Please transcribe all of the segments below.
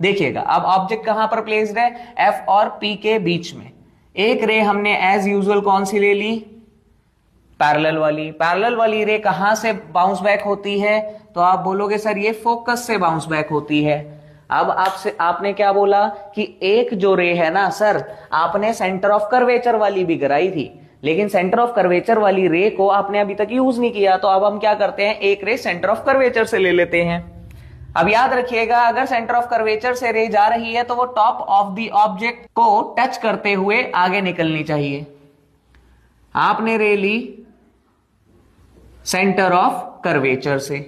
देखिएगा अब ऑब्जेक्ट कहां पर प्लेस्ड है, एफ और पी के बीच में। एक रे हमने एज यूजुअल कौन सी ले ली, पैरेलल वाली। पैरेलल वाली रे कहां से बाउंस बैक होती है, तो आप बोलोगे सर ये फोकस से बाउंस बैक होती है। अब आपने क्या बोला कि एक जो रे है ना सर, आपने सेंटर ऑफ कर्वेचर वाली भी कराई थी, लेकिन सेंटर ऑफ कर्वेचर वाली रे को आपने अभी तक यूज नहीं किया, तो अब हम क्या करते हैं, एक रे सेंटर ऑफ कर्वेचर से ले लेते हैं। अब याद रखिएगा अगर सेंटर ऑफ कर्वेचर से रे जा रही है तो वो टॉप ऑफ द ऑब्जेक्ट को टच करते हुए आगे निकलनी चाहिए। आपने रे ली सेंटर ऑफ कर्वेचर से,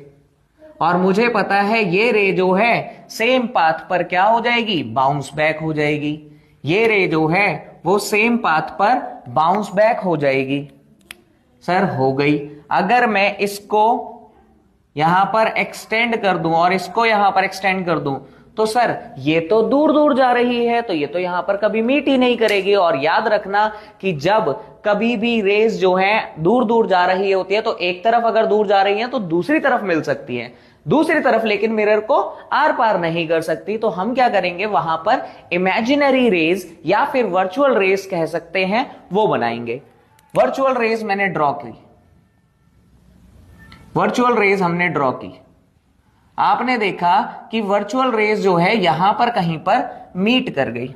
और मुझे पता है ये रे जो है सेम पाथ पर क्या हो जाएगी, बाउंस बैक हो जाएगी। ये रे जो है वो सेम पाथ पर बाउंस बैक हो जाएगी। सर हो गई। अगर मैं इसको यहां पर एक्सटेंड कर दूं और इसको यहां पर एक्सटेंड कर दूं, तो सर ये तो दूर दूर जा रही है, तो ये तो यहां पर कभी मीट ही नहीं करेगी। और याद रखना कि जब कभी भी रेज जो है दूर दूर जा रही होती है, तो एक तरफ अगर दूर जा रही है तो दूसरी तरफ मिल सकती है, दूसरी तरफ लेकिन मिरर को आर पार नहीं कर सकती। तो हम क्या करेंगे, वहां पर इमेजिनरी रेज या फिर वर्चुअल रेज कह सकते हैं, वो बनाएंगे। वर्चुअल रेज मैंने ड्रॉ की, वर्चुअल रेज हमने ड्रॉ की। आपने देखा कि वर्चुअल रेज जो है यहां पर कहीं पर मीट कर गई।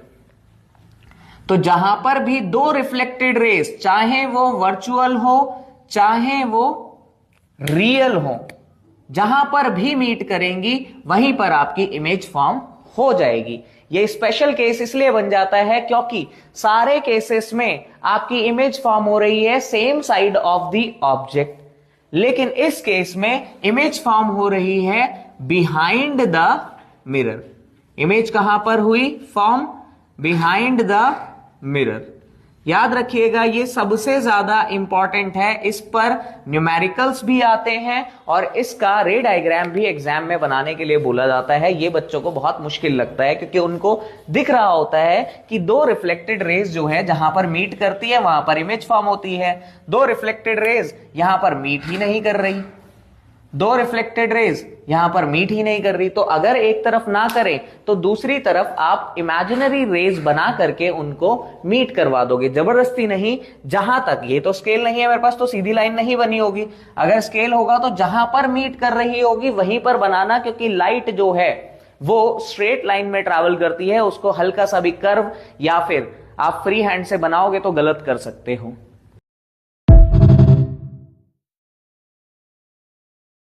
तो जहां पर भी दो रिफ्लेक्टेड रेज, चाहे वो वर्चुअल हो चाहे वो रियल हो, जहां पर भी मीट करेंगी वहीं पर आपकी इमेज फॉर्म हो जाएगी। ये स्पेशल केस इसलिए बन जाता है क्योंकि सारे केसेस में आपकी इमेज फॉर्म हो रही है same side of the object, लेकिन इस केस में इमेज फॉर्म हो रही है बिहाइंड द मिरर। इमेज कहां पर हुई फॉर्म, बिहाइंड द मिरर। याद रखिएगा ये सबसे ज्यादा इंपॉर्टेंट है, इस पर न्यूमेरिकल्स भी आते हैं और इसका रे डायग्राम भी एग्जाम में बनाने के लिए बोला जाता है। ये बच्चों को बहुत मुश्किल लगता है क्योंकि उनको दिख रहा होता है कि दो रिफ्लेक्टेड रेज जो है जहां पर मीट करती है वहां पर इमेज फॉर्म होती है, दो रिफ्लेक्टेड रेज यहां पर मीट ही नहीं कर रही, दो रिफ्लेक्टेड रेज यहां पर मीट ही नहीं कर रही। तो अगर एक तरफ ना करें तो दूसरी तरफ आप इमेजिनरी रेज बना करके उनको मीट करवा दोगे, जबरदस्ती नहीं। जहां तक ये तो स्केल नहीं है मेरे पास, तो सीधी लाइन नहीं बनी होगी। अगर स्केल होगा तो जहां पर मीट कर रही होगी वहीं पर बनाना, क्योंकि लाइट जो है वो स्ट्रेट लाइन में ट्रैवल करती है, उसको हल्का सा भी कर्व या फिर आप फ्री हैंड से बनाओगे तो गलत कर सकते हो।